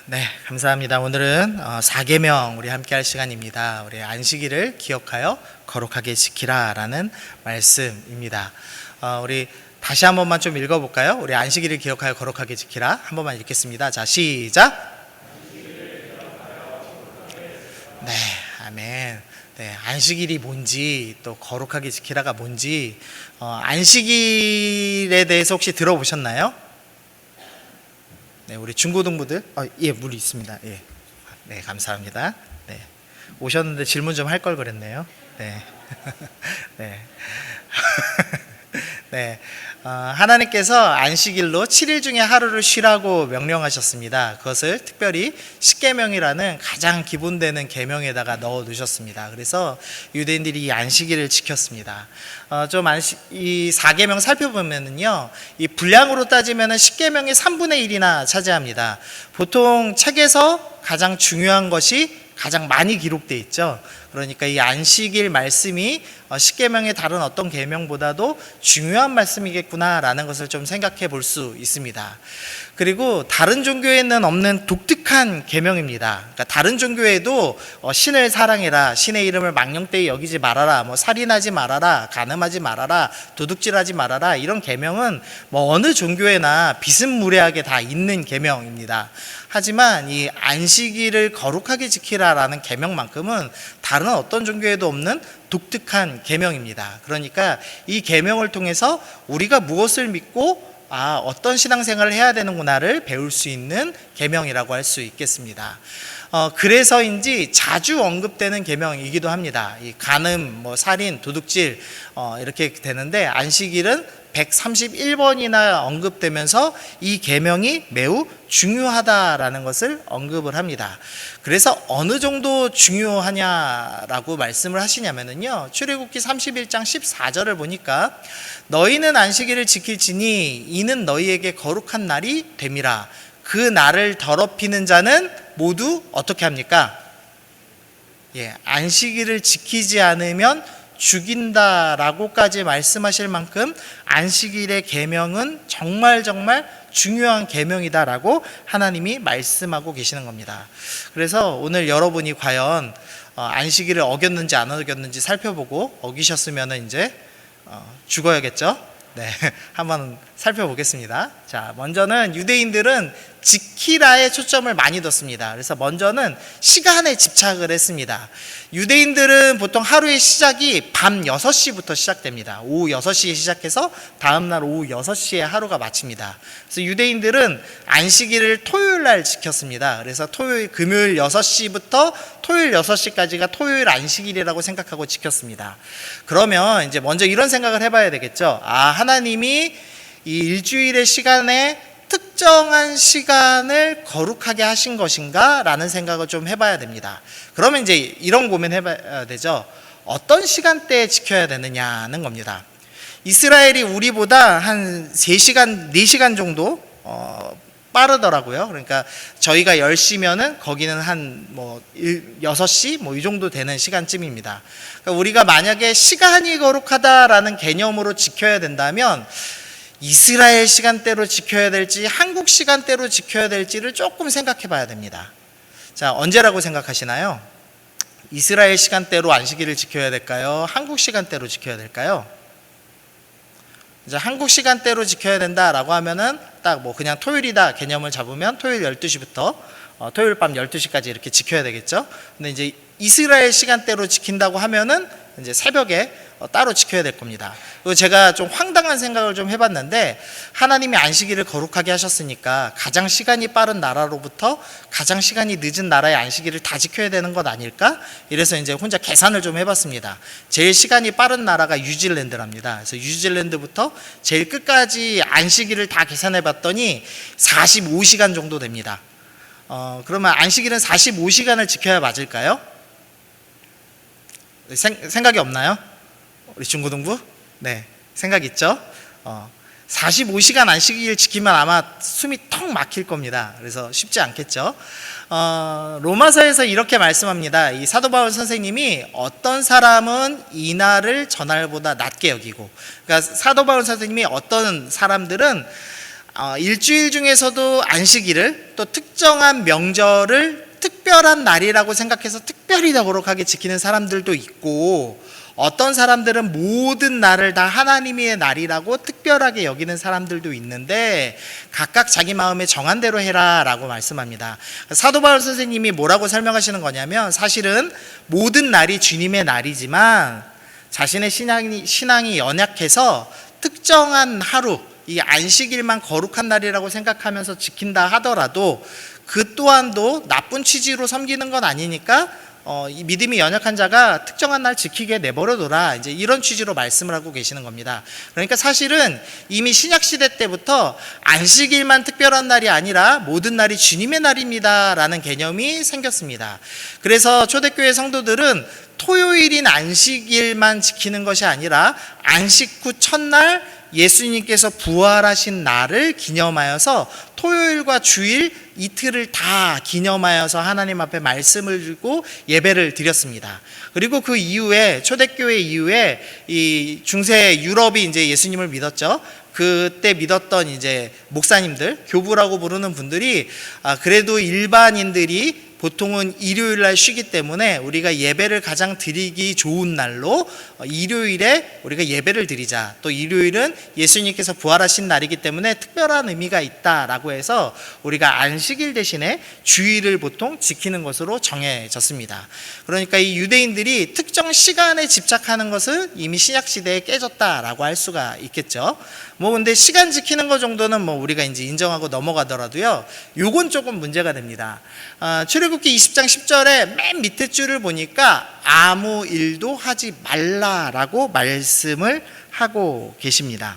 네, 감사합니다. 오늘은 4계명 우리 함께 할 시간입니다. 우리 안식일을 기억하여 거룩하게 지키라 라는 말씀입니다. 우리 다시 한 번만 좀 읽어볼까요? 우리 안식일을 기억하여 거룩하게 지키라. 한 번만 읽겠습니다. 자, 시작. 네, 아멘. 네, 안식일이 뭔지 또 거룩하게 지키라가 뭔지 안식일에 대해서 혹시 들어보셨나요? 네, 우리 중고등부들, 예, 물이 있습니다. 예, 네, 감사합니다. 네, 오셨는데 질문 좀 할 걸 그랬네요. 네, 네, 네. 하나님께서 안식일로 7일 중에 하루를 쉬라고 명령하셨습니다. 그것을 특별히 십계명이라는 가장 기본되는 계명에다가 넣어 두셨습니다. 그래서 유대인들이 이 안식일을 지켰습니다. 이 4계명 살펴보면은요, 이 분량으로 따지면은 10계명의 3분의 1이나 차지합니다. 보통 책에서 가장 중요한 것이 가장 많이 기록되어 있죠. 그러니까 이 안식일 말씀이 십계명의 다른 어떤 계명보다도 중요한 말씀이겠구나라는 것을 좀 생각해 볼 수 있습니다. 그리고 다른 종교에는 없는 독특한 계명입니다. 그러니까 다른 종교에도 신을 사랑해라, 신의 이름을 망령되이 여기지 말아라, 살인하지 말아라, 간음하지 말아라, 도둑질하지 말아라, 이런 계명은 어느 종교에나 비스무리하게 다 있는 계명입니다. 하지만 이 안식일을 거룩하게 지키라라는 계명만큼은 다른 어떤 종교에도 없는 독특한 계명입니다. 그러니까 이 계명을 통해서 우리가 무엇을 믿고 어떤 신앙생활을 해야 되는구나를 배울 수 있는 계명이라고 할 수 있겠습니다. 그래서인지 자주 언급되는 계명이기도 합니다. 이 간음, 살인, 도둑질 이렇게 되는데 안식일은 131번이나 언급되면서 이 계명이 매우 중요하다라는 것을 언급을 합니다. 그래서 어느 정도 중요하냐라고 말씀을 하시냐면요, 출애굽기 31장 14절을 보니까 너희는 안식일을 지킬지니 이는 너희에게 거룩한 날이 됨이라. 그 날을 더럽히는 자는 모두 어떻게 합니까? 안식일을 지키지 않으면 죽인다라고까지 말씀하실 만큼 안식일의 계명은 정말 중요한 계명이다라고 하나님이 말씀하고 계시는 겁니다. 그래서 오늘 여러분이 과연 안식일을 어겼는지 안 어겼는지 살펴보고 어기셨으면 이제 죽어야겠죠? 네, 한번 살펴보겠습니다. 자, 먼저는 유대인들은 지키라에 초점을 많이 뒀습니다. 그래서 먼저는 시간에 집착을 했습니다. 유대인들은 보통 하루의 시작이 밤 6시부터 시작됩니다. 오후 6시에 시작해서 다음날 오후 6시에 하루가 마칩니다. 그래서 유대인들은 안식일을 토요일 날 지켰습니다. 그래서 금요일 6시부터 토요일 6시까지가 토요일 안식일이라고 생각하고 지켰습니다. 그러면 이제 먼저 이런 생각을 해봐야 되겠죠. 하나님이 이 일주일의 시간에 특정한 시간을 거룩하게 하신 것인가? 라는 생각을 좀 해봐야 됩니다. 그러면 이제 이런 고민 해봐야 되죠. 어떤 시간대에 지켜야 되느냐는 겁니다. 이스라엘이 우리보다 한 3시간, 4시간 정도 빠르더라고요. 그러니까 저희가 10시면은 거기는 한 6시 이 정도 되는 시간쯤입니다. 그러니까 우리가 만약에 시간이 거룩하다라는 개념으로 지켜야 된다면 이스라엘 시간대로 지켜야 될지 한국 시간대로 지켜야 될지를 조금 생각해 봐야 됩니다. 자, 언제라고 생각하시나요? 이스라엘 시간대로 안식일을 지켜야 될까요? 한국 시간대로 지켜야 될까요? 이제 한국 시간대로 지켜야 된다라고 하면은 딱 그냥 토요일이다 개념을 잡으면 토요일 12시부터 토요일 밤 12시까지 이렇게 지켜야 되겠죠. 근데 이제 이스라엘 시간대로 지킨다고 하면은 이제 새벽에 따로 지켜야 될 겁니다. 그리고 제가 좀 황당한 생각을 좀 해봤는데, 하나님이 안식일을 거룩하게 하셨으니까 가장 시간이 빠른 나라로부터 가장 시간이 늦은 나라의 안식일을 다 지켜야 되는 것 아닐까? 이래서 이제 혼자 계산을 좀 해봤습니다. 제일 시간이 빠른 나라가 뉴질랜드랍니다. 그래서 뉴질랜드부터 제일 끝까지 안식일을 다 계산해봤더니 45시간 정도 됩니다. 그러면 안식일은 45시간을 지켜야 맞을까요? 생각이 없나요? 우리 중고등부? 네, 생각 있죠? 45시간 안식일 지키면 아마 숨이 턱 막힐 겁니다. 그래서 쉽지 않겠죠? 로마서에서 이렇게 말씀합니다. 이 사도 바울 선생님이 어떤 사람은 이날을 전날보다 낮게 여기고, 그러니까 사도 바울 선생님이 어떤 사람들은 일주일 중에서도 안식일을 또 특정한 명절을 특별한 날이라고 생각해서 특별히 더 거룩하게 지키는 사람들도 있고, 어떤 사람들은 모든 날을 다 하나님의 날이라고 특별하게 여기는 사람들도 있는데, 각각 자기 마음에 정한 대로 해라 라고 말씀합니다. 사도 바울 선생님이 뭐라고 설명하시는 거냐면, 사실은 모든 날이 주님의 날이지만 자신의 신앙이 연약해서 특정한 하루, 이 안식일만 거룩한 날이라고 생각하면서 지킨다 하더라도 그 또한도 나쁜 취지로 섬기는 건 아니니까 이 믿음이 연약한 자가 특정한 날 지키게 내버려둬라, 이제 이런 취지로 말씀을 하고 계시는 겁니다. 그러니까 사실은 이미 신약 시대 때부터 안식일만 특별한 날이 아니라 모든 날이 주님의 날입니다 라는 개념이 생겼습니다. 그래서 초대교회 성도들은 토요일인 안식일만 지키는 것이 아니라 안식 후 첫날 예수님께서 부활하신 날을 기념하여서 토요일과 주일 이틀을 다 기념하여서 하나님 앞에 말씀을 주고 예배를 드렸습니다. 그리고 그 이후에 초대교회 이후에 이 중세 유럽이 이제 예수님을 믿었죠. 그때 믿었던 이제 목사님들, 교부라고 부르는 분들이 그래도 일반인들이 보통은 일요일 날 쉬기 때문에 우리가 예배를 가장 드리기 좋은 날로 일요일에 우리가 예배를 드리자. 또 일요일은 예수님께서 부활하신 날이기 때문에 특별한 의미가 있다라고 해서 우리가 안식일 대신에 주일을 보통 지키는 것으로 정해졌습니다. 그러니까 이 유대인들이 특정 시간에 집착하는 것은 이미 신약 시대에 깨졌다라고 할 수가 있겠죠. 근데 시간 지키는 것 정도는 우리가 이제 인정하고 넘어가더라도요, 요건 조금 문제가 됩니다. 출애굽기 20장 10절에 맨 밑에 줄을 보니까 아무 일도 하지 말라라고 말씀을 하고 계십니다.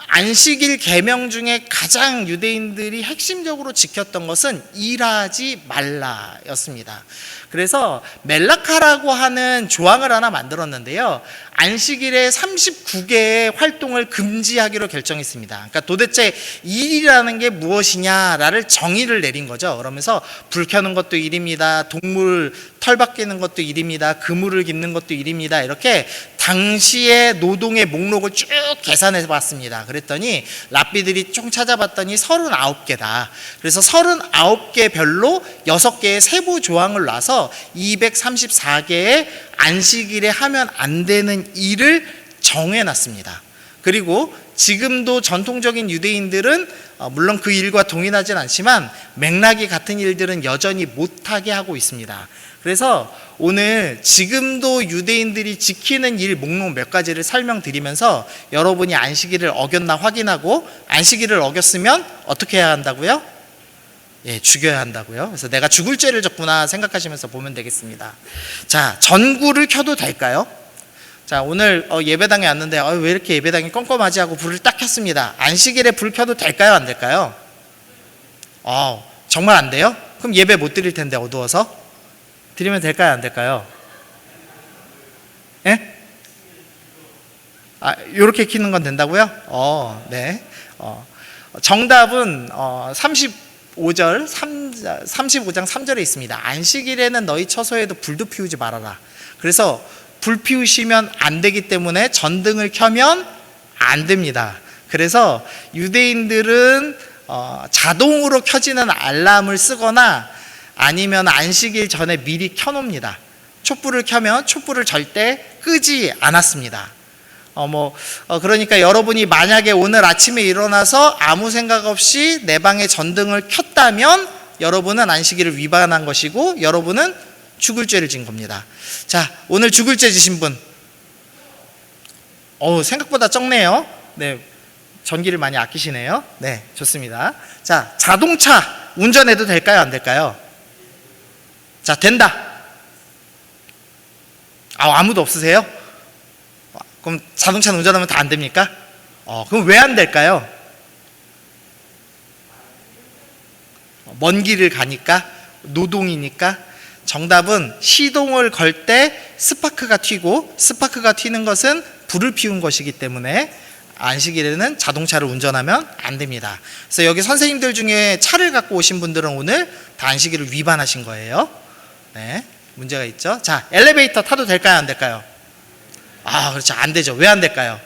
안식일 계명 중에 가장 유대인들이 핵심적으로 지켰던 것은 일하지 말라였습니다. 그래서 멜라카라고 하는 조항을 하나 만들었는데요, 안식일에 39개의 활동을 금지하기로 결정했습니다. 그러니까 도대체 일이라는 게 무엇이냐를 정의를 내린 거죠. 그러면서 불 켜는 것도 일입니다, 동물 털 바뀌는 것도 일입니다, 그물을 깁는 것도 일입니다, 이렇게 당시의 노동의 목록을 쭉 계산해 봤습니다. 그랬더니 랍비들이 총 찾아봤더니 39개다. 그래서 39개별로 6개의 세부 조항을 놔서 234개의 안식일에 하면 안 되는 일을 정해놨습니다. 그리고 지금도 전통적인 유대인들은 물론 그 일과 동일하진 않지만 맥락이 같은 일들은 여전히 못하게 하고 있습니다. 그래서 오늘 지금도 유대인들이 지키는 일 목록 몇 가지를 설명드리면서 여러분이 안식일을 어겼나 확인하고, 안식일을 어겼으면 어떻게 해야 한다고요? 죽여야 한다고요. 그래서 내가 죽을 죄를 졌구나 생각하시면서 보면 되겠습니다. 자, 전구를 켜도 될까요? 자, 오늘 예배당에 왔는데 왜 이렇게 예배당이 껌껌하지 하고 불을 딱 켰습니다. 안식일에 불 켜도 될까요, 안 될까요? 정말 안 돼요? 그럼 예배 못 드릴 텐데 어두워서? 드리면 될까요, 안 될까요? 예? 요렇게 켜는 건 된다고요? 네. 정답은 35장 3절에 있습니다. 안식일에는 너희 처소에도 불도 피우지 말아라. 그래서 불 피우시면 안 되기 때문에 전등을 켜면 안 됩니다. 그래서 유대인들은 자동으로 켜지는 알람을 쓰거나 아니면 안식일 전에 미리 켜놓습니다. 촛불을 켜면 촛불을 절대 끄지 않았습니다. 그러니까 여러분이 만약에 오늘 아침에 일어나서 아무 생각 없이 내 방에 전등을 켰다면 여러분은 안식일을 위반한 것이고 여러분은 죽을 죄를 진 겁니다. 자, 오늘 죽을 죄 지신 분, 생각보다 적네요. 네, 전기를 많이 아끼시네요. 네, 좋습니다. 자, 자동차 운전해도 될까요, 안 될까요? 자, 된다. 아무도 없으세요? 그럼 자동차 운전하면 다 안 됩니까? 그럼 왜 안 될까요? 먼 길을 가니까? 노동이니까? 정답은 시동을 걸 때 스파크가 튀고, 스파크가 튀는 것은 불을 피운 것이기 때문에 안식일에는 자동차를 운전하면 안 됩니다. 그래서 여기 선생님들 중에 차를 갖고 오신 분들은 오늘 다 안식일을 위반하신 거예요. 네, 문제가 있죠. 자, 엘리베이터 타도 될까요, 안 될까요? 그렇죠. 안 되죠. 왜 안 될까요?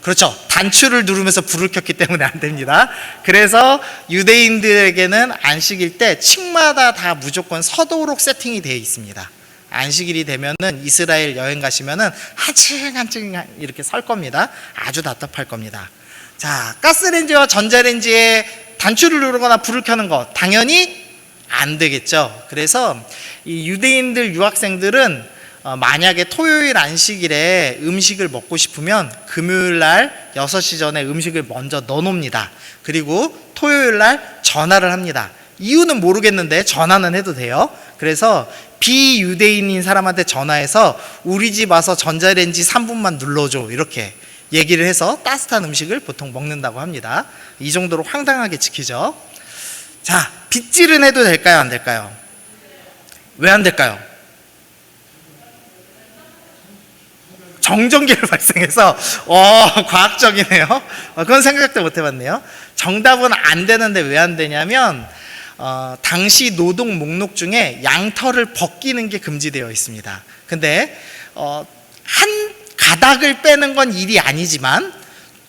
그렇죠. 단추를 누르면서 불을 켰기 때문에 안 됩니다. 그래서 유대인들에게는 안식일 때 층마다 다 무조건 서도록 세팅이 되어 있습니다. 안식일이 되면은 이스라엘 여행 가시면은 한층 이렇게 설 겁니다. 아주 답답할 겁니다. 자, 가스레인지와 전자레인지에 단추를 누르거나 불을 켜는 거 당연히 안 되겠죠. 그래서 이 유대인들 유학생들은 만약에 토요일 안식일에 음식을 먹고 싶으면 금요일 날 6시 전에 음식을 먼저 넣어놓습니다. 그리고 토요일 날 전화를 합니다. 이유는 모르겠는데 전화는 해도 돼요. 그래서 비유대인인 사람한테 전화해서 우리 집 와서 전자레인지 3분만 눌러줘, 이렇게 얘기를 해서 따뜻한 음식을 보통 먹는다고 합니다. 이 정도로 황당하게 지키죠. 자, 빗질은 해도 될까요, 안 될까요? 왜 안 될까요? 정전기를 발생해서 과학적이네요. 그건 생각도 못 해봤네요. 정답은 안 되는데 왜 안 되냐면 당시 노동 목록 중에 양털을 벗기는 게 금지되어 있습니다. 근데 한 가닥을 빼는 건 일이 아니지만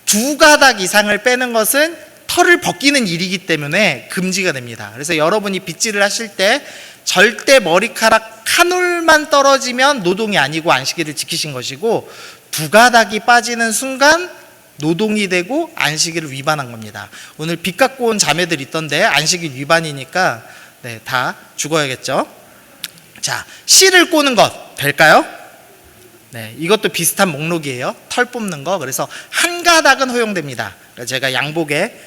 2가닥 이상을 빼는 것은 털을 벗기는 일이기 때문에 금지가 됩니다. 그래서 여러분이 빗질을 하실 때 절대 머리카락 한 올만 떨어지면 노동이 아니고 안식일을 지키신 것이고 2가닥이 빠지는 순간 노동이 되고 안식일을 위반한 겁니다. 오늘 빚 갖고 온 자매들 있던데 안식일 위반이니까 다 죽어야겠죠. 자, 실을 꼬는 것 될까요? 네, 이것도 비슷한 목록이에요. 털 뽑는 거. 그래서 한 가닥은 허용됩니다. 제가 양복에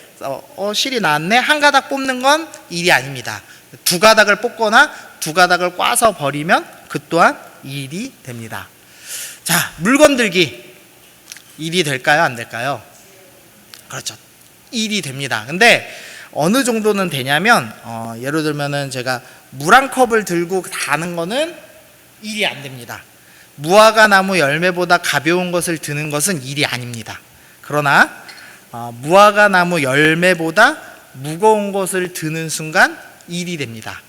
실이 나왔네, 한 가닥 뽑는 건 일이 아닙니다. 2가닥을 뽑거나 2가닥을 꽈서 버리면 그 또한 일이 됩니다. 자, 물건 들기 일이 될까요, 안 될까요? 그렇죠, 일이 됩니다. 근데 어느 정도는 되냐면 예를 들면은 제가 물 한 컵을 들고 가는 거는 일이 안 됩니다. 무화과 나무 열매보다 가벼운 것을 드는 것은 일이 아닙니다. 그러나 무화과 나무 열매보다 무거운 것을 드는 순간 일이 됩니다.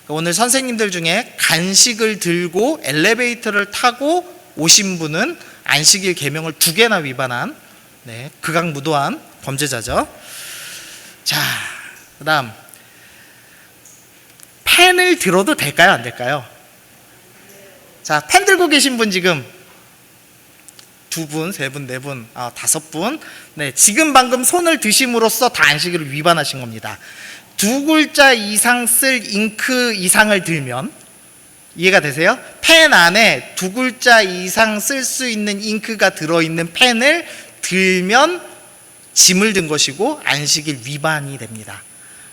오늘 선생님들 중에 간식을 들고 엘리베이터를 타고 오신 분은 안식일 계명을 2개나 위반한 극악무도한 범죄자죠. 자, 그 다음 펜을 들어도 될까요, 안 될까요? 자, 펜 들고 계신 분 지금 2분, 3분, 4분, 5분. 네, 지금 방금 손을 드심으로써 다 안식일을 위반하신 겁니다. 2글자 이상 쓸 잉크 이상을 들면, 이해가 되세요? 펜 안에 2글자 이상 쓸 수 있는 잉크가 들어있는 펜을 들면 짐을 든 것이고 안식일 위반이 됩니다.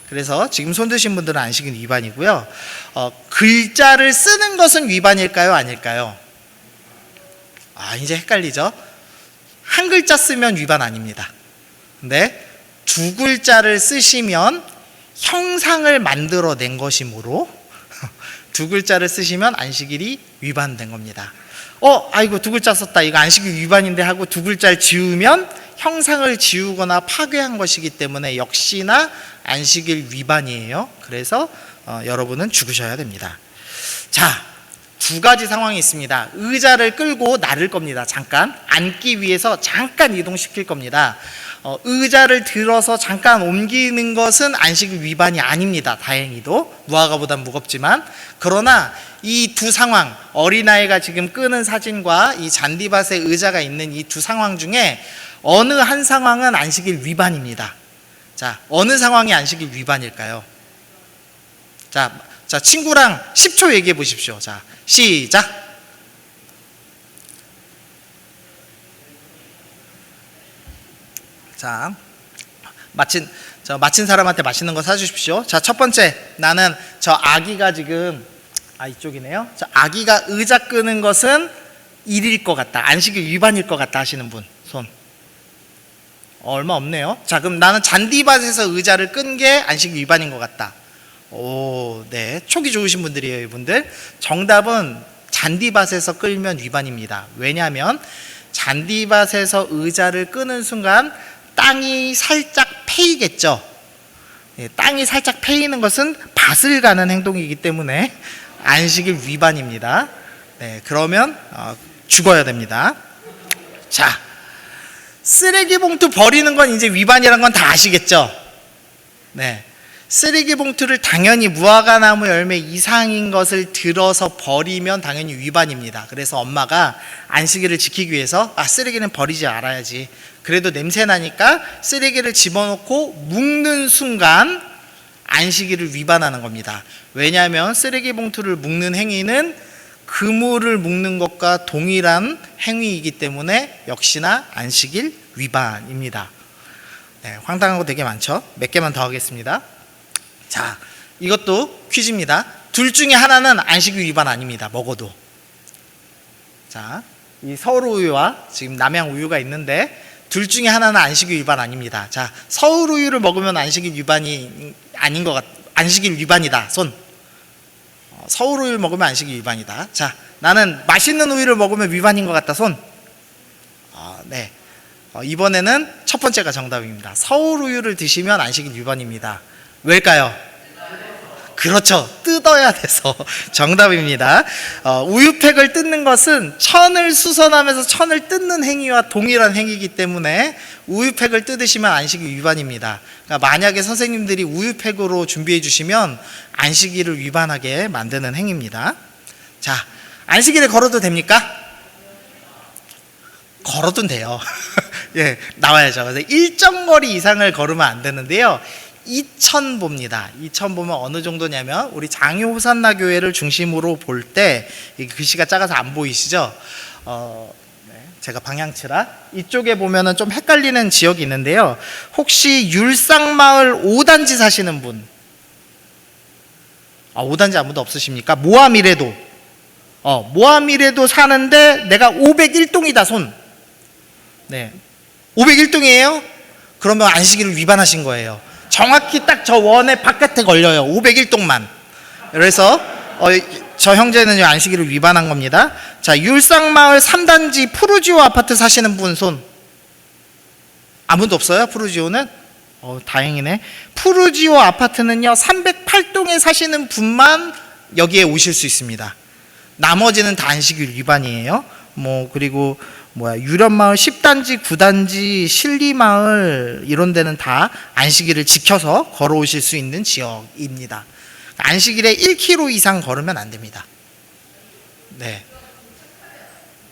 그래서 지금 손 드신 분들은 안식일 위반이고요. 글자를 쓰는 것은 위반일까요, 아닐까요? 이제 헷갈리죠? 한 글자 쓰면 위반 아닙니다. 근데 2글자를 쓰시면 형상을 만들어낸 것이므로 2글자를 쓰시면 안식일이 위반된 겁니다. 아이고 2글자 썼다, 이거 안식일 위반인데 하고 2글자를 지우면 형상을 지우거나 파괴한 것이기 때문에 역시나 안식일 위반이에요. 그래서 여러분은 죽으셔야 됩니다. 자, 2가지 상황이 있습니다. 의자를 끌고 나를 겁니다. 잠깐 앉기 위해서 잠깐 이동시킬 겁니다. 의자를 들어서 잠깐 옮기는 것은 안식일 위반이 아닙니다. 다행히도 무화과보단 무겁지만. 그러나 이 2 상황, 어린아이가 지금 끄는 사진과 이 잔디밭에 의자가 있는 이 2 상황 중에 어느 한 상황은 안식일 위반입니다. 자, 어느 상황이 안식일 위반일까요? 자, 친구랑 10초 얘기해 보십시오. 자, 시작. 자, 마친 사람한테 맛있는 거 사주십시오. 자, 첫 번째, 나는 저 아기가 지금 이쪽이네요. 자, 아기가 의자 끄는 것은 일일 것 같다, 안식일 위반일 것 같다 하시는 분 손. 얼마 없네요. 자, 그럼 나는 잔디밭에서 의자를 끈 게 안식일 위반인 것 같다. 네, 촉이 좋으신 분들이에요, 이분들. 정답은 잔디밭에서 끌면 위반입니다. 왜냐하면 잔디밭에서 의자를 끄는 순간 땅이 살짝 패이겠죠. 땅이 살짝 패이는 것은 밭을 가는 행동이기 때문에 안식일 위반입니다. 네, 그러면 죽어야 됩니다. 자, 쓰레기 봉투 버리는 건 이제 위반이란 건 다 아시겠죠? 네. 쓰레기 봉투를 당연히 무화과나무 열매 이상인 것을 들어서 버리면 당연히 위반입니다. 그래서 엄마가 안식일을 지키기 위해서 쓰레기는 버리지 말아야지. 그래도 냄새 나니까 쓰레기를 집어넣고 묶는 순간 안식일을 위반하는 겁니다. 왜냐하면 쓰레기 봉투를 묶는 행위는 그물을 묶는 것과 동일한 행위이기 때문에 역시나 안식일 위반입니다. 네, 황당한 거 되게 많죠? 몇 개만 더 하겠습니다. 자, 이것도 퀴즈입니다. 둘 중에 하나는 안식일 위반 아닙니다. 먹어도. 자, 이 서울우유와 지금 남양우유가 있는데 둘 중에 하나는 안식일 위반 아닙니다. 자, 서울우유를 먹으면 안식일 위반이 아닌 것 안식일 위반이다. 손. 서울우유를 먹으면 안식일 위반이다. 자, 나는 맛있는 우유를 먹으면 위반인 것 같다. 손. 네. 이번에는 첫 번째가 정답입니다. 서울우유를 드시면 안식일 위반입니다. 왜일까요? 그렇죠. 뜯어야 돼서 정답입니다. 우유팩을 뜯는 것은 천을 수선하면서 천을 뜯는 행위와 동일한 행위이기 때문에 우유팩을 뜯으시면 안식일 위반입니다. 그러니까 만약에 선생님들이 우유팩으로 준비해 주시면 안식일을 위반하게 만드는 행위입니다. 자, 안식일에 걸어도 됩니까? 걸어도 돼요. 예, 나와야죠. 그래서 일정 거리 이상을 걸으면 안 되는데요. 2,000보입니다. 2,000보면 어느 정도냐면 우리 장유 호산나 교회를 중심으로 볼 때 글씨가 작아서 안 보이시죠? 네, 제가 방향치라 이쪽에 보면은 좀 헷갈리는 지역이 있는데요. 혹시 율상마을 5단지 사시는 분? 5단지 아무도 없으십니까? 모함이래도 모함이래도 사는데 내가 501동이다. 손. 네, 501동이에요? 그러면 안식일을 위반하신 거예요. 정확히 딱 저 원의 바깥에 걸려요. 501동만. 그래서 저 형제는 안식일을 위반한 겁니다. 자, 율상마을 3단지 푸르지오 아파트 사시는 분 손. 아무도 없어요? 푸르지오는? 다행이네. 푸르지오 아파트는요 308동에 사시는 분만 여기에 오실 수 있습니다. 나머지는 다 안식일 위반이에요. 그리고 유련마을 10단지, 9단지, 신리마을 이런 데는 다 안식일을 지켜서 걸어오실 수 있는 지역입니다. 안식일에 1km 이상 걸으면 안 됩니다. 네.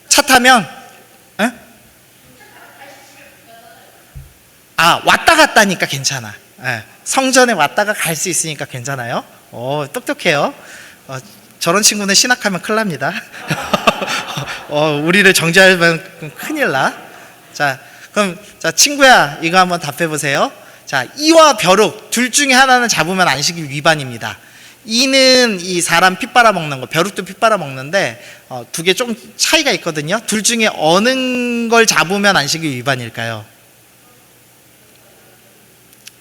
차 타면 왔다 갔다니까 괜찮아. 성전에 왔다가 갈 수 있으니까 괜찮아요. 똑똑해요. 저런 친구는 신학하면 큰일 납니다. 우리를 정죄하면 큰일 나. 자, 그럼 친구야 이거 한번 답해 보세요. 자, 이와 벼룩 둘 중에 하나는 잡으면 안식일 위반입니다. 이는 이 사람 피 빨아먹는 거, 벼룩도 피 빨아먹는데 두 개 좀 차이가 있거든요. 둘 중에 어느 걸 잡으면 안식일 위반일까요?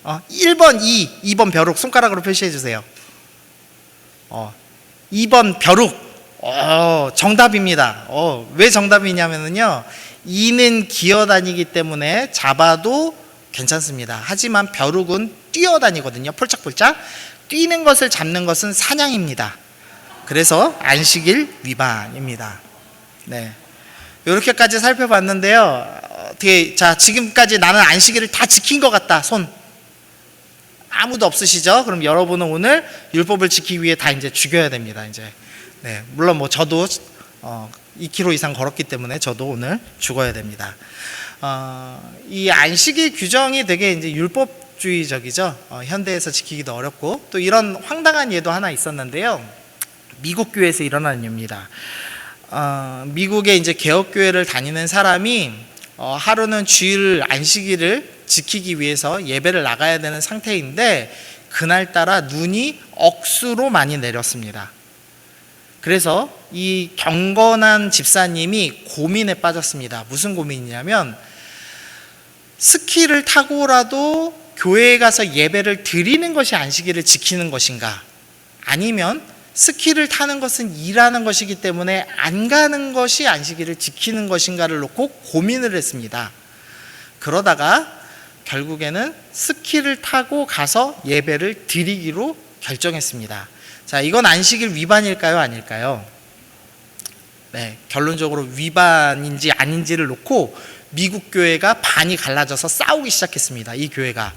1번 2번 벼룩 손가락으로 표시해 주세요. 2번 벼룩. 정답입니다. 왜 정답이냐면요, 이는 기어다니기 때문에 잡아도 괜찮습니다. 하지만 벼룩은 뛰어다니거든요. 폴짝폴짝. 뛰는 것을 잡는 것은 사냥입니다. 그래서 안식일 위반입니다. 네, 이렇게까지 살펴봤는데요. 자, 지금까지 나는 안식일을 다 지킨 것 같다. 손. 아무도 없으시죠? 그럼 여러분은 오늘 율법을 지키기 위해 다 이제 죽여야 됩니다. 이제. 네, 물론 저도 2km 이상 걸었기 때문에 저도 오늘 죽어야 됩니다. 이 안식일 규정이 되게 이제 율법주의적이죠. 현대에서 지키기도 어렵고, 또 이런 황당한 예도 하나 있었는데요. 미국 교회에서 일어난 일입니다. 미국의 이제 개혁교회를 다니는 사람이 하루는 주일 안식일을 지키기 위해서 예배를 나가야 되는 상태인데 그날따라 눈이 억수로 많이 내렸습니다. 그래서 이 경건한 집사님이 고민에 빠졌습니다. 무슨 고민이냐면, 스키를 타고라도 교회에 가서 예배를 드리는 것이 안식일을 지키는 것인가, 아니면 스키를 타는 것은 일하는 것이기 때문에 안 가는 것이 안식일을 지키는 것인가를 놓고 고민을 했습니다. 그러다가 결국에는 스키를 타고 가서 예배를 드리기로 결정했습니다. 자, 이건 안식일 위반일까요? 아닐까요? 네, 결론적으로 위반인지 아닌지를 놓고 미국 교회가 반이 갈라져서 싸우기 시작했습니다. 이 교회가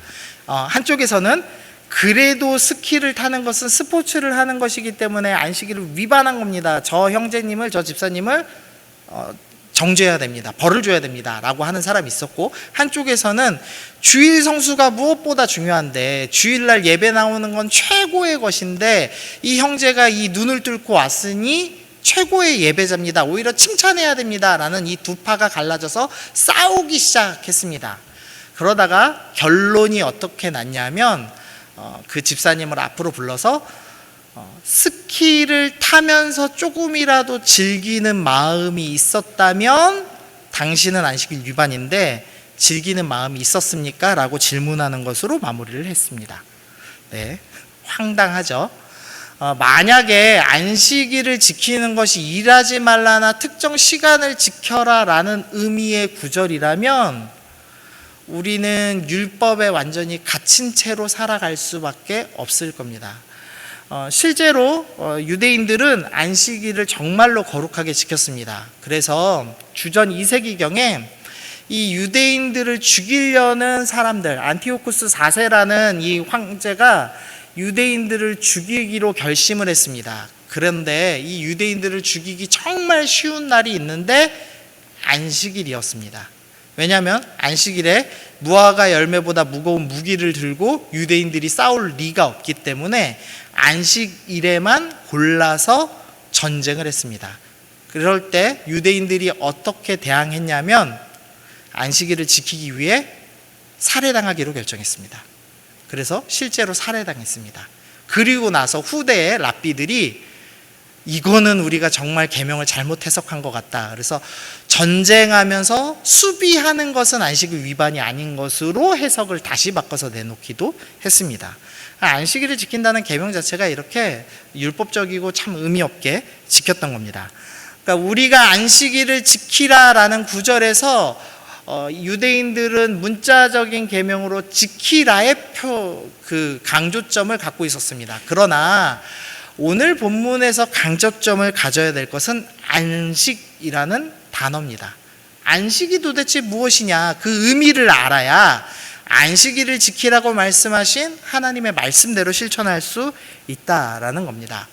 한쪽에서는 그래도 스키를 타는 것은 스포츠를 하는 것이기 때문에 안식일을 위반한 겁니다. 저 형제님을, 저 집사님을 정죄해야 됩니다. 벌을 줘야 됩니다. 라고 하는 사람이 있었고, 한쪽에서는 주일 성수가 무엇보다 중요한데 주일날 예배 나오는 건 최고의 것인데 이 형제가 이 눈을 뚫고 왔으니 최고의 예배자입니다. 오히려 칭찬해야 됩니다. 라는 이 두 파가 갈라져서 싸우기 시작했습니다. 그러다가 결론이 어떻게 났냐면 그 집사님을 앞으로 불러서 스키를 타면서 조금이라도 즐기는 마음이 있었다면 당신은 안식일 위반인데 즐기는 마음이 있었습니까? 라고 질문하는 것으로 마무리를 했습니다. 네, 황당하죠. 만약에 안식일을 지키는 것이 일하지 말라나 특정 시간을 지켜라 라는 의미의 구절이라면 우리는 율법에 완전히 갇힌 채로 살아갈 수밖에 없을 겁니다. 실제로 유대인들은 안식일을 정말로 거룩하게 지켰습니다. 그래서 주전 2세기경에 이 유대인들을 죽이려는 사람들, 안티오쿠스 4세라는 이 황제가 유대인들을 죽이기로 결심을 했습니다. 그런데 이 유대인들을 죽이기 정말 쉬운 날이 있는데 안식일이었습니다. 왜냐하면 안식일에 무화과 열매보다 무거운 무기를 들고 유대인들이 싸울 리가 없기 때문에 안식일에만 골라서 전쟁을 했습니다. 그럴 때 유대인들이 어떻게 대항했냐면 안식일을 지키기 위해 살해당하기로 결정했습니다. 그래서 실제로 살해당했습니다. 그리고 나서 후대의 랍비들이 이거는 우리가 정말 계명을 잘못 해석한 것 같다. 그래서 전쟁하면서 수비하는 것은 안식일 위반이 아닌 것으로 해석을 다시 바꿔서 내놓기도 했습니다. 안식일을 지킨다는 계명 자체가 이렇게 율법적이고 참 의미 없게 지켰던 겁니다. 그러니까 우리가 안식일을 지키라라는 구절에서 유대인들은 문자적인 계명으로 지키라의 강조점을 갖고 있었습니다. 그러나 오늘 본문에서 강조점을 가져야 될 것은 안식이라는 단어입니다. 안식이 도대체 무엇이냐, 그 의미를 알아야 안식일을 지키라고 말씀하신 하나님의 말씀대로 실천할 수 있다라는 겁니다.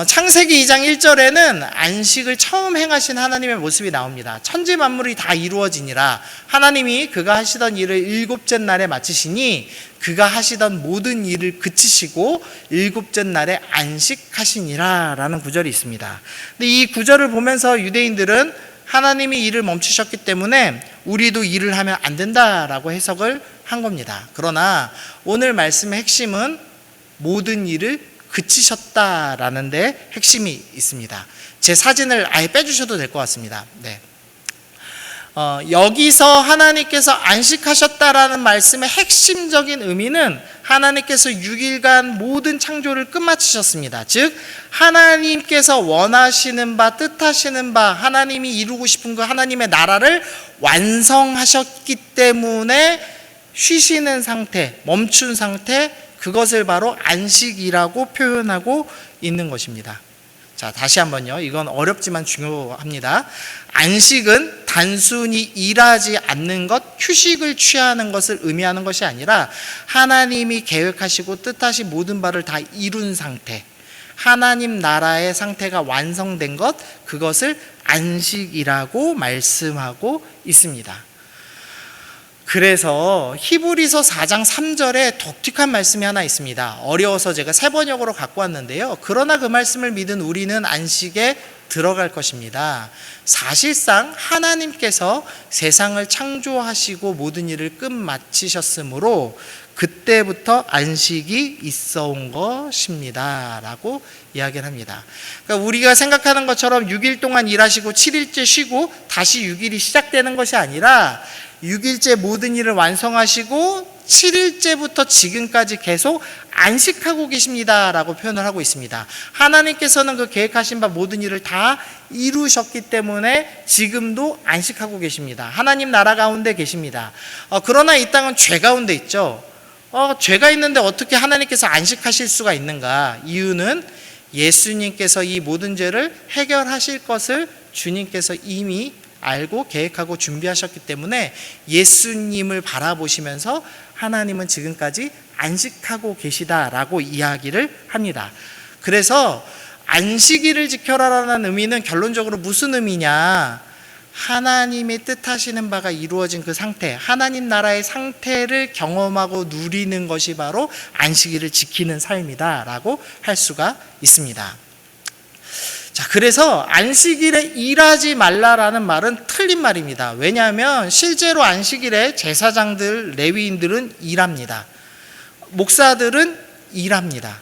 창세기 2장 1절에는 안식을 처음 행하신 하나님의 모습이 나옵니다. 천지 만물이 다 이루어지니라. 하나님이 그가 하시던 일을 일곱째 날에 마치시니 그가 하시던 모든 일을 그치시고 일곱째 날에 안식하시니라 라는 구절이 있습니다. 근데 이 구절을 보면서 유대인들은 하나님이 일을 멈추셨기 때문에 우리도 일을 하면 안 된다라고 해석을 한 겁니다. 그러나 오늘 말씀의 핵심은 모든 일을 그치셨다라는 데 핵심이 있습니다. 제 사진을 아예 빼주셔도 될 것 같습니다. 네. 여기서 하나님께서 안식하셨다라는 말씀의 핵심적인 의미는 하나님께서 6일간 모든 창조를 끝마치셨습니다. 즉 하나님께서 원하시는 바, 뜻하시는 바, 하나님이 이루고 싶은 그 하나님의 나라를 완성하셨기 때문에 쉬시는 상태, 멈춘 상태, 그것을 바로 안식이라고 표현하고 있는 것입니다. 자, 다시 한번요. 이건 어렵지만 중요합니다. 안식은 단순히 일하지 않는 것, 휴식을 취하는 것을 의미하는 것이 아니라 하나님이 계획하시고 뜻하신 모든 바를 다 이룬 상태, 하나님 나라의 상태가 완성된 것, 그것을 안식이라고 말씀하고 있습니다. 그래서 히브리서 4장 3절에 독특한 말씀이 하나 있습니다. 어려워서 제가 세 번역으로 갖고 왔는데요. 그러나 그 말씀을 믿은 우리는 안식에 들어갈 것입니다. 사실상 하나님께서 세상을 창조하시고 모든 일을 끝마치셨으므로 그때부터 안식이 있어 온 것입니다 라고 이야기를 합니다. 그러니까 우리가 생각하는 것처럼 6일 동안 일하시고 7일째 쉬고 다시 6일이 시작되는 것이 아니라 6일째 모든 일을 완성하시고 7일째부터 지금까지 계속 안식하고 계십니다 라고 표현을 하고 있습니다. 하나님께서는 그 계획하신 바 모든 일을 다 이루셨기 때문에 지금도 안식하고 계십니다. 하나님 나라 가운데 계십니다. 그러나 이 땅은 죄 가운데 있죠. 죄가 있는데 어떻게 하나님께서 안식하실 수가 있는가? 이유는 예수님께서 이 모든 죄를 해결하실 것을 주님께서 이미 알고 계획하고 준비하셨기 때문에 예수님을 바라보시면서 하나님은 지금까지 안식하고 계시다라고 이야기를 합니다. 그래서 안식일을 지켜라라는 의미는 결론적으로 무슨 의미냐? 하나님의 뜻하시는 바가 이루어진 그 상태, 하나님 나라의 상태를 경험하고 누리는 것이 바로 안식일을 지키는 삶이다라고 할 수가 있습니다. 자, 그래서 안식일에 일하지 말라라는 말은 틀린 말입니다. 왜냐하면 실제로 안식일에 제사장들, 레위인들은 일합니다. 목사들은 일합니다.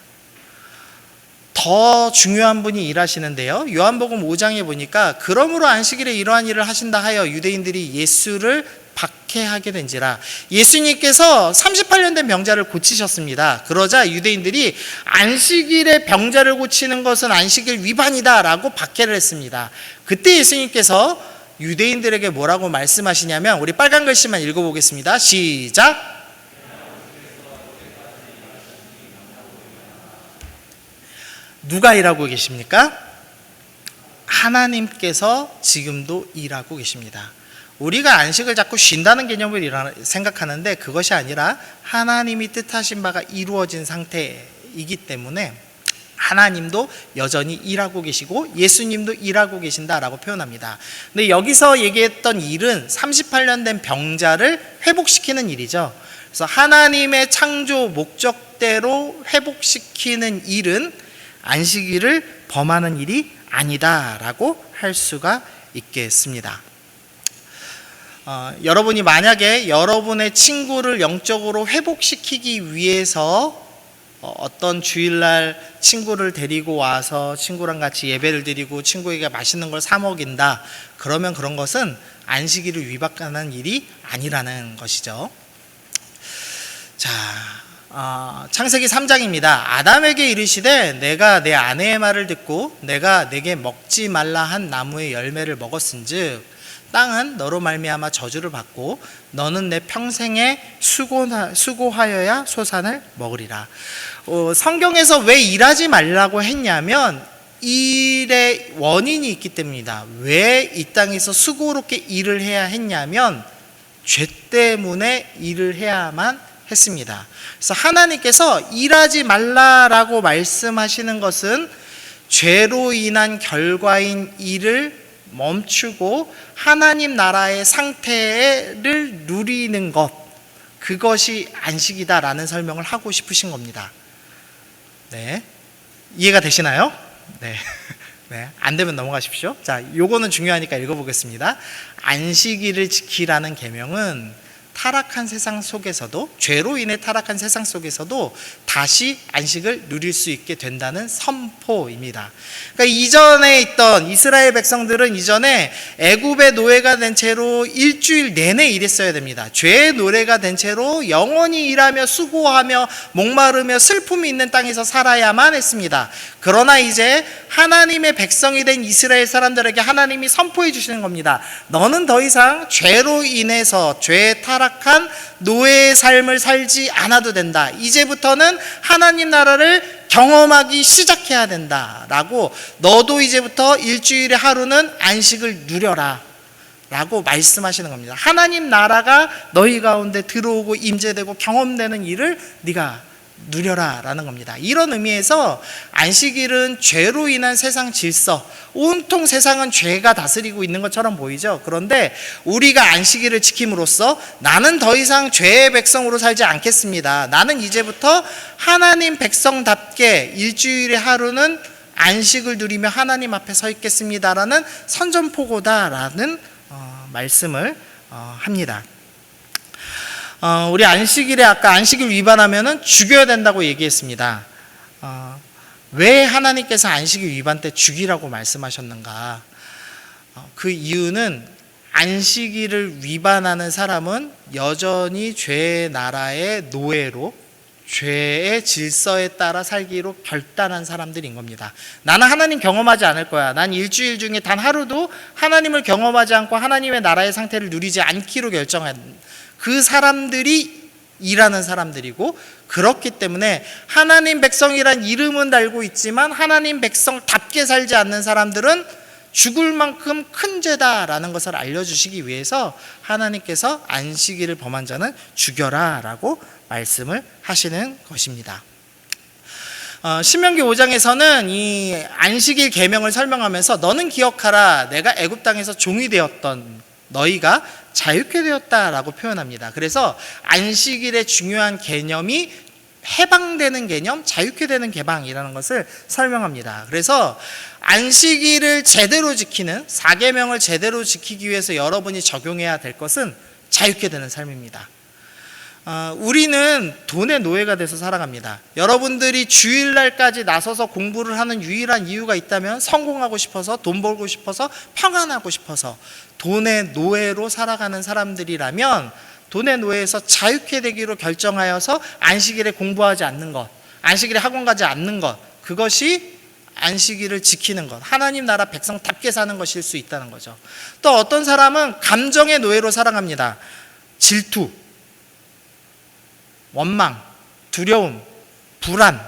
더 중요한 분이 일하시는데요. 요한복음 5장에 보니까 그러므로 안식일에 이러한 일을 하신다 하여 유대인들이 예수를 박해하게 된지라. 예수님께서 38년 된 병자를 고치셨습니다. 그러자 유대인들이 안식일에 병자를 고치는 것은 안식일 위반이다 라고 박해를 했습니다. 그때 예수님께서 유대인들에게 뭐라고 말씀하시냐면, 우리 빨간 글씨만 읽어보겠습니다. 시작. 누가 일하고 계십니까? 하나님께서 지금도 일하고 계십니다. 우리가 안식을 자꾸 쉰다는 개념을 생각하는데 그것이 아니라 하나님이 뜻하신 바가 이루어진 상태이기 때문에 하나님도 여전히 일하고 계시고 예수님도 일하고 계신다라고 표현합니다. 근데 여기서 얘기했던 일은 38년 된 병자를 회복시키는 일이죠. 그래서 하나님의 창조 목적대로 회복시키는 일은 안식일을 범하는 일이 아니다라고 할 수가 있겠습니다. 여러분이 만약에 여러분의 친구를 영적으로 회복시키기 위해서 어떤 주일날 친구를 데리고 와서 친구랑 같이 예배를 드리고 친구에게 맛있는 걸 사 먹인다, 그러면 그런 것은 안식일을 위반하는 일이 아니라는 것이죠. 자, 창세기 3장입니다. 아담에게 이르시되 내가 내 아내의 말을 듣고 내가 내게 먹지 말라 한 나무의 열매를 먹었은즉 땅은 너로 말미암아 저주를 받고 너는 내 평생에 수고하여야 소산을 먹으리라. 성경에서 왜 일하지 말라고 했냐면 일의 원인이 있기 때문이다. 왜 이 땅에서 수고롭게 일을 해야 했냐면 죄 때문에 일을 해야만 했습니다. 그래서 하나님께서 일하지 말라라고 말씀하시는 것은 죄로 인한 결과인 일을 멈추고 하나님 나라의 상태를 누리는 것, 그것이 안식이다라는 설명을 하고 싶으신 겁니다. 네, 이해가 되시나요? 네. 네, 안 되면 넘어가십시오. 자, 요거는 중요하니까 읽어보겠습니다. 안식일을 지키라는 계명은 타락한 세상 속에서도, 죄로 인해 타락한 세상 속에서도 다시 안식을 누릴 수 있게 된다는 선포입니다. 그러니까 이전에 있던 이스라엘 백성들은 이전에 애굽의 노예가 된 채로 일주일 내내 일했어야 됩니다. 죄의 노예가 된 채로 영원히 일하며 수고하며 목마르며 슬픔이 있는 땅에서 살아야만 했습니다. 그러나 이제 하나님의 백성이 된 이스라엘 사람들에게 하나님이 선포해 주시는 겁니다. 너는 더 이상 죄로 인해서 죄에 타락한 노예의 삶을 살지 않아도 된다. 이제부터는 하나님 나라를 경험하기 시작해야 된다라고, 너도 이제부터 일주일에 하루는 안식을 누려라 라고 말씀하시는 겁니다. 하나님 나라가 너희 가운데 들어오고 임재되고 경험되는 일을 네가 누려라 라는 겁니다. 이런 의미에서 안식일은 죄로 인한 세상 질서, 온통 세상은 죄가 다스리고 있는 것처럼 보이죠. 그런데 우리가 안식일을 지킴으로써 나는 더 이상 죄의 백성으로 살지 않겠습니다. 나는 이제부터 하나님 백성답게 일주일에 하루는 안식을 누리며 하나님 앞에 서 있겠습니다라는 선전포고다라는 말씀을 합니다. 우리 안식일에 아까 안식일 위반하면은 죽여야 된다고 얘기했습니다. 왜 하나님께서 안식일 위반 때 죽이라고 말씀하셨는가? 그 이유는 안식일을 위반하는 사람은 여전히 죄의 나라의 노예로 죄의 질서에 따라 살기로 결단한 사람들인 겁니다. 나는 하나님 경험하지 않을 거야. 난 일주일 중에 단 하루도 하나님을 경험하지 않고 하나님의 나라의 상태를 누리지 않기로 결정한 그 사람들이 일하는 사람들이고, 그렇기 때문에 하나님 백성이란 이름은 달고 있지만 하나님 백성답게 살지 않는 사람들은 죽을 만큼 큰 죄다라는 것을 알려주시기 위해서 하나님께서 안식일을 범한 자는 죽여라 라고 말씀을 하시는 것입니다. 신명기 5장에서는 이 안식일 계명을 설명하면서 너는 기억하라, 내가 애굽 땅에서 종이 되었던 너희가 자유케 되었다라고 표현합니다. 그래서 안식일의 중요한 개념이 해방되는 개념, 자유케 되는 개방이라는 것을 설명합니다. 그래서 안식일을 제대로 지키는, 4계명을 제대로 지키기 위해서 여러분이 적용해야 될 것은 자유케 되는 삶입니다. 우리는 돈의 노예가 돼서 살아갑니다. 여러분들이 주일날까지 나서서 공부를 하는 유일한 이유가 있다면 성공하고 싶어서, 돈 벌고 싶어서, 평안하고 싶어서 돈의 노예로 살아가는 사람들이라면 돈의 노예에서 자유케 되기로 결정하여서 안식일에 공부하지 않는 것, 안식일에 학원 가지 않는 것, 그것이 안식일을 지키는 것, 하나님 나라 백성답게 사는 것일 수 있다는 거죠. 또 어떤 사람은 감정의 노예로 살아갑니다. 질투, 원망, 두려움, 불안,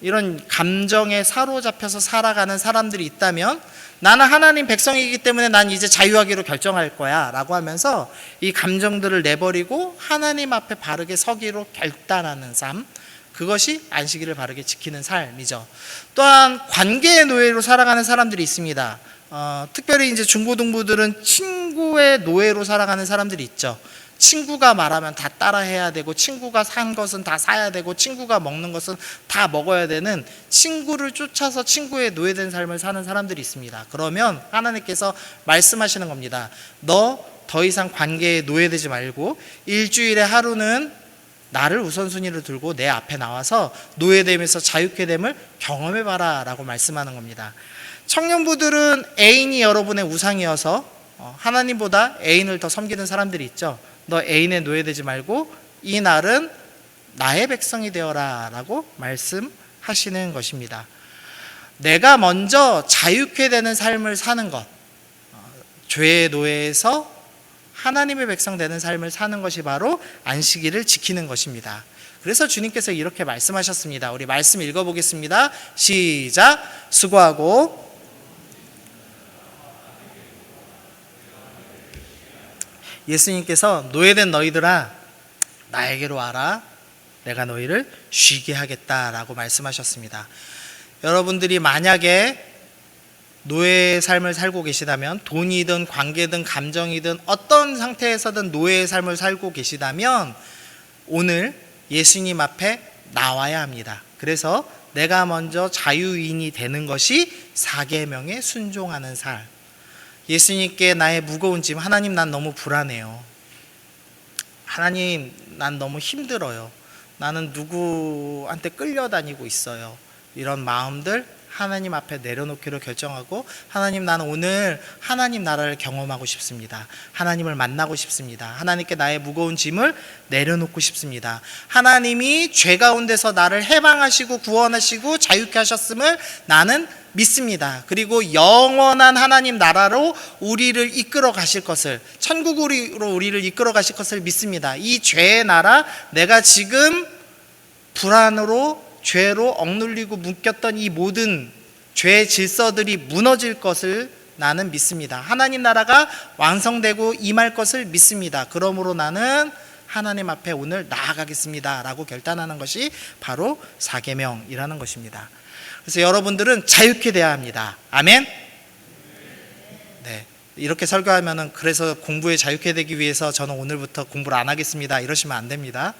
이런 감정에 사로잡혀서 살아가는 사람들이 있다면 나는 하나님 백성이기 때문에 난 이제 자유하기로 결정할 거야 라고 하면서 이 감정들을 내버리고 하나님 앞에 바르게 서기로 결단하는 삶, 그것이 안식일을 바르게 지키는 삶이죠. 또한 관계의 노예로 살아가는 사람들이 있습니다. 특별히 이제 중고등부들은 친구의 노예로 살아가는 사람들이 있죠. 친구가 말하면 다 따라해야 되고, 친구가 산 것은 다 사야 되고, 친구가 먹는 것은 다 먹어야 되는, 친구를 쫓아서 친구의 노예된 삶을 사는 사람들이 있습니다. 그러면 하나님께서 말씀하시는 겁니다. 너 더 이상 관계에 노예되지 말고 일주일에 하루는 나를 우선순위로 두고 내 앞에 나와서 노예됨에서 자유케 됨을 경험해봐라 라고 말씀하는 겁니다. 청년부들은 애인이 여러분의 우상이어서 하나님보다 애인을 더 섬기는 사람들이 있죠. 너 애인에 노예되지 말고 이 날은 나의 백성이 되어라 라고 말씀하시는 것입니다. 내가 먼저 자유케 되는 삶을 사는 것, 죄의 노예에서 하나님의 백성 되는 삶을 사는 것이 바로 안식일을 지키는 것입니다. 그래서 주님께서 이렇게 말씀하셨습니다. 우리 말씀 읽어보겠습니다. 시작. 수고하고 예수님께서 노예된 너희들아 나에게로 와라, 내가 너희를 쉬게 하겠다라고 말씀하셨습니다. 여러분들이 만약에 노예의 삶을 살고 계시다면, 돈이든 관계든 감정이든 어떤 상태에서든 노예의 삶을 살고 계시다면 오늘 예수님 앞에 나와야 합니다. 그래서 내가 먼저 자유인이 되는 것이 4계명에 순종하는 삶. 예수님께 나의 무거운 짐, 하나님 난 너무 불안해요. 하나님 난 너무 힘들어요. 나는 누구한테 끌려다니고 있어요. 이런 마음들 하나님 앞에 내려놓기로 결정하고, 하나님 나는 오늘 하나님 나라를 경험하고 싶습니다. 하나님을 만나고 싶습니다. 하나님께 나의 무거운 짐을 내려놓고 싶습니다. 하나님이 죄 가운데서 나를 해방하시고 구원하시고 자유케 하셨음을 나는 믿습니다. 그리고 영원한 하나님 나라로 우리를 이끌어 가실 것을, 천국으로 우리를 이끌어 가실 것을 믿습니다. 이 죄의 나라, 내가 지금 불안으로 죄로 억눌리고 묶였던 이 모든 죄의 질서들이 무너질 것을 나는 믿습니다. 하나님 나라가 완성되고 임할 것을 믿습니다. 그러므로 나는 하나님 앞에 오늘 나아가겠습니다 라고 결단하는 것이 바로 4계명이라는 것입니다. 그래서 여러분들은 자유케 돼야 합니다. 아멘? 네. 이렇게 설교하면은 그래서 공부에 자유케 되기 위해서 저는 오늘부터 공부를 안 하겠습니다 이러시면 안 됩니다.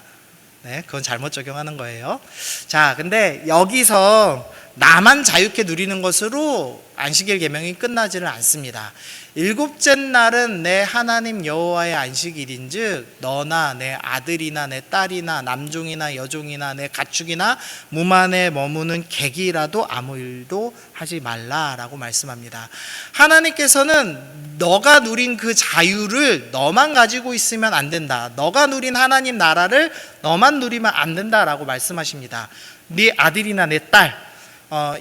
네, 그건 잘못 적용하는 거예요. 자, 근데 여기서 나만 자유케 누리는 것으로 안식일 계명이 끝나지는 않습니다. 7째 날은 내 하나님 여호와의 안식일인즉 너나 내 아들이나 내 딸이나 남종이나 여종이나 내 가축이나 몸 안에 머무는 객이라도 아무 일도 하지 말라라고 말씀합니다. 하나님께서는 너가 누린 그 자유를 너만 가지고 있으면 안 된다. 너가 누린 하나님 나라를 너만 누리면 안 된다라고 말씀하십니다. 네 아들이나 내 딸,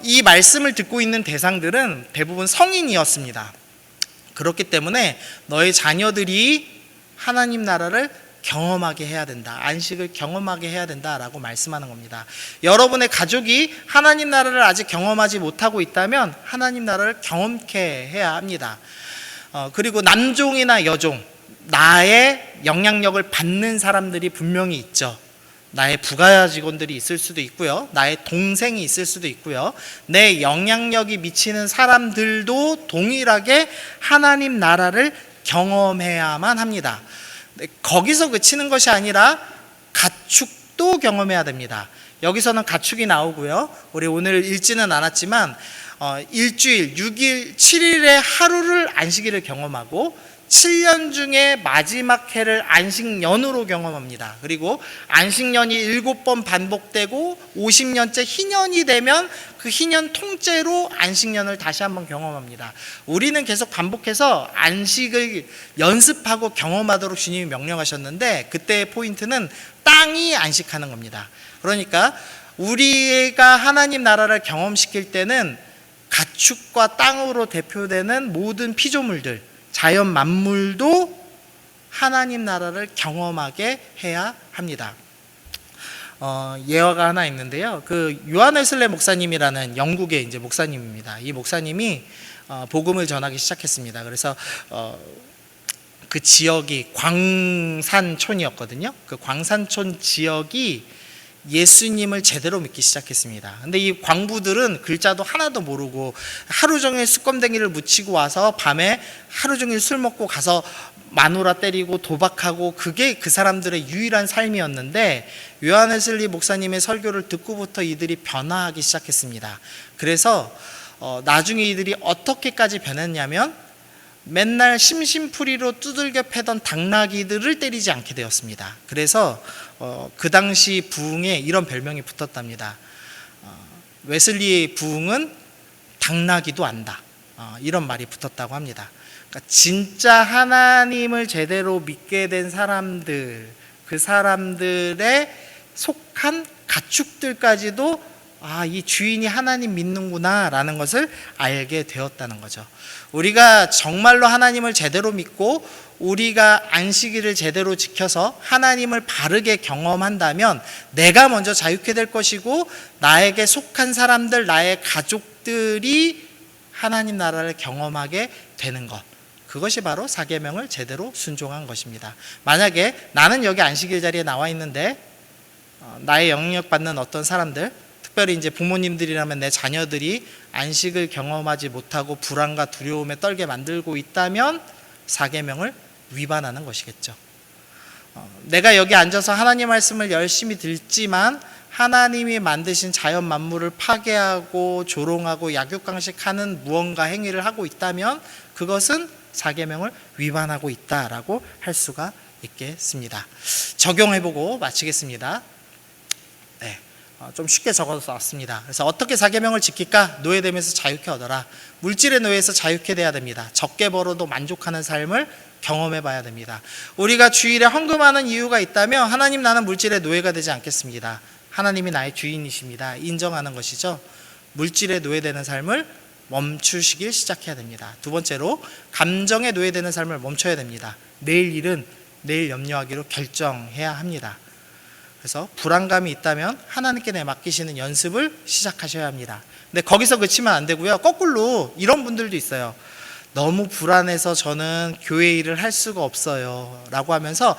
이 말씀을 듣고 있는 대상들은 대부분 성인이었습니다. 그렇기 때문에 너의 자녀들이 하나님 나라를 경험하게 해야 된다. 안식을 경험하게 해야 된다라고 말씀하는 겁니다. 여러분의 가족이 하나님 나라를 아직 경험하지 못하고 있다면 하나님 나라를 경험케 해야 합니다. 그리고 남종이나 여종, 나의 영향력을 받는 사람들이 분명히 있죠. 나의 부하 직원들이 있을 수도 있고요. 나의 동생이 있을 수도 있고요. 내 영향력이 미치는 사람들도 동일하게 하나님 나라를 경험해야만 합니다. 거기서 그치는 것이 아니라 가축도 경험해야 됩니다. 여기서는 가축이 나오고요. 우리 오늘 읽지는 않았지만 일주일, 6일, 7일의 하루를 안식일을 경험하고 7년 중에 마지막 해를 안식년으로 경험합니다. 그리고 안식년이 7번 반복되고 50년째 희년이 되면 그 희년 통째로 안식년을 다시 한번 경험합니다. 우리는 계속 반복해서 안식을 연습하고 경험하도록 주님이 명령하셨는데, 그때의 포인트는 땅이 안식하는 겁니다. 그러니까 우리가 하나님 나라를 경험시킬 때는 가축과 땅으로 대표되는 모든 피조물들, 자연 만물도 하나님 나라를 경험하게 해야 합니다. 예화가 하나 있는데요. 그 요한 웨슬레 목사님이라는 영국의 이제 목사님입니다. 이 목사님이 복음을 전하기 시작했습니다. 그래서 그 지역이 광산촌이었거든요. 그 광산촌 지역이 예수님을 제대로 믿기 시작했습니다. 근데 이 광부들은 글자도 하나도 모르고 하루 종일 수검댕이를 묻히고 와서 밤에 하루 종일 술 먹고 가서 마누라 때리고 도박하고, 그게 그 사람들의 유일한 삶이었는데 요한 웨슬리 목사님의 설교를 듣고부터 이들이 변화하기 시작했습니다. 그래서 나중에 이들이 어떻게까지 변했냐면 맨날 심심풀이로 두들겨 패던 당나귀들을 때리지 않게 되었습니다. 그래서 그 당시 부흥에 이런 별명이 붙었답니다. 웨슬리의 부흥은 당나귀도 안다, 이런 말이 붙었다고 합니다. 그러니까 진짜 하나님을 제대로 믿게 된 사람들, 그 사람들의 속한 가축들까지도 이 주인이 하나님 믿는구나 라는 것을 알게 되었다는 거죠. 우리가 정말로 하나님을 제대로 믿고 우리가 안식일을 제대로 지켜서 하나님을 바르게 경험한다면 내가 먼저 자유케 될 것이고, 나에게 속한 사람들, 나의 가족들이 하나님 나라를 경험하게 되는 것, 그것이 바로 사계명을 제대로 순종한 것입니다. 만약에 나는 여기 안식일 자리에 나와 있는데 나의 영향력 받는 어떤 사람들, 특별히 이제 부모님들이라면 내 자녀들이 안식을 경험하지 못하고 불안과 두려움에 떨게 만들고 있다면 사계명을 위반하는 것이겠죠. 내가 여기 앉아서 하나님 말씀을 열심히 듣지만 하나님이 만드신 자연 만물을 파괴하고 조롱하고 약육강식하는 무언가 행위를 하고 있다면 그것은 사계명을 위반하고 있다라고 할 수가 있겠습니다. 적용해보고 마치겠습니다. 네. 좀 쉽게 적어서 왔습니다. 그래서 어떻게 사계명을 지킬까? 노예됨에서 자유케 얻어라. 물질의 노예에서 자유케 돼야 됩니다. 적게 벌어도 만족하는 삶을 경험해 봐야 됩니다. 우리가 주일에 헌금하는 이유가 있다면 하나님, 나는 물질의 노예가 되지 않겠습니다. 하나님이 나의 주인이십니다. 인정하는 것이죠. 물질의 노예되는 삶을 멈추시길 시작해야 됩니다. 두 번째로, 감정의 노예되는 삶을 멈춰야 됩니다. 내일 일은 내일 염려하기로 결정해야 합니다. 그래서 불안감이 있다면 하나님께 맡기시는 연습을 시작하셔야 합니다. 근데 거기서 그치면 안 되고요. 거꾸로 이런 분들도 있어요. 너무 불안해서 저는 교회 일을 할 수가 없어요 라고 하면서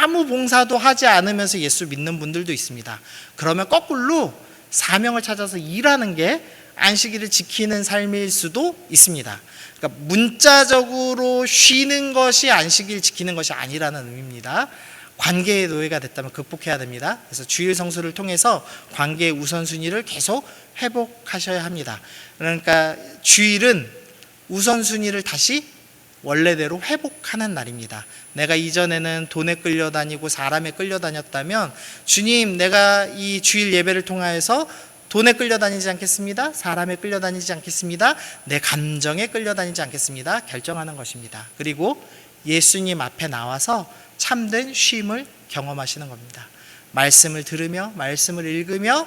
아무 봉사도 하지 않으면서 예수 믿는 분들도 있습니다. 그러면 거꾸로 사명을 찾아서 일하는 게 안식일을 지키는 삶일 수도 있습니다. 그러니까 문자적으로 쉬는 것이 안식일 지키는 것이 아니라는 의미입니다. 관계의 노예가 됐다면 극복해야 됩니다. 그래서 주일 성수를 통해서 관계의 우선순위를 계속 회복하셔야 합니다. 그러니까 주일은 우선순위를 다시 원래대로 회복하는 날입니다. 내가 이전에는 돈에 끌려다니고 사람에 끌려다녔다면, 주님, 내가 이 주일 예배를 통하여서 돈에 끌려다니지 않겠습니다. 사람에 끌려다니지 않겠습니다. 내 감정에 끌려다니지 않겠습니다. 결정하는 것입니다. 그리고 예수님 앞에 나와서 참된 쉼을 경험하시는 겁니다. 말씀을 들으며 말씀을 읽으며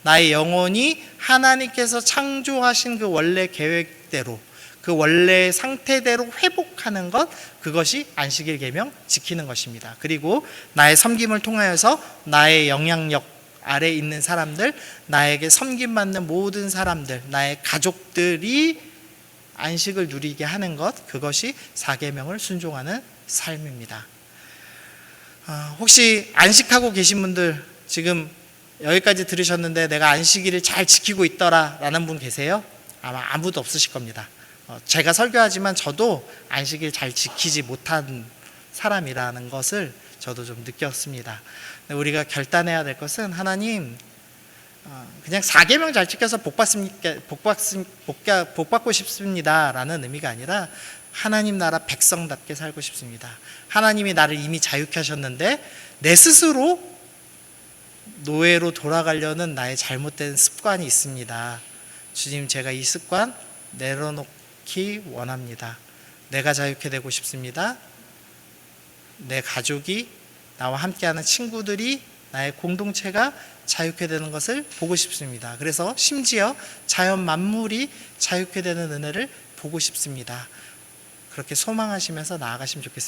나의 영혼이 하나님께서 창조하신 그 원래 계획대로, 그 그 원래 상태대로 회복하는 것, 그것이 안식일 계명 지키는 것입니다. 그리고 나의 섬김을 통하여서 나의 영향력 아래 있는 사람들, 나에게 섬김받는 모든 사람들, 나의 가족들이 안식을 누리게 하는 것, 그것이 4계명을 순종하는 삶입니다. 혹시 안식하고 계신 분들, 지금 여기까지 들으셨는데 내가 안식일을 잘 지키고 있더라 라는 분 계세요? 아마 아무도 없으실 겁니다. 제가 설교하지만 저도 안식일 잘 지키지 못한 사람이라는 것을 저도 좀 느꼈습니다. 우리가 결단해야 될 것은, 하나님, 그냥 4계명 잘 지켜서 복 받고 싶습니다 라는 의미가 아니라, 하나님 나라 백성답게 살고 싶습니다. 하나님이 나를 이미 자유케 하셨는데 내 스스로 노예로 돌아가려는 나의 잘못된 습관이 있습니다. 주님, 제가 이 습관 내려놓기 원합니다. 내가 자유케 되고 싶습니다. 내 가족이, 나와 함께하는 친구들이, 나의 공동체가 자유케 되는 것을 보고 싶습니다. 그래서 심지어 자연 만물이 자유케 되는 은혜를 보고 싶습니다. 그렇게 소망하시면서 나아가시면 좋겠습니다.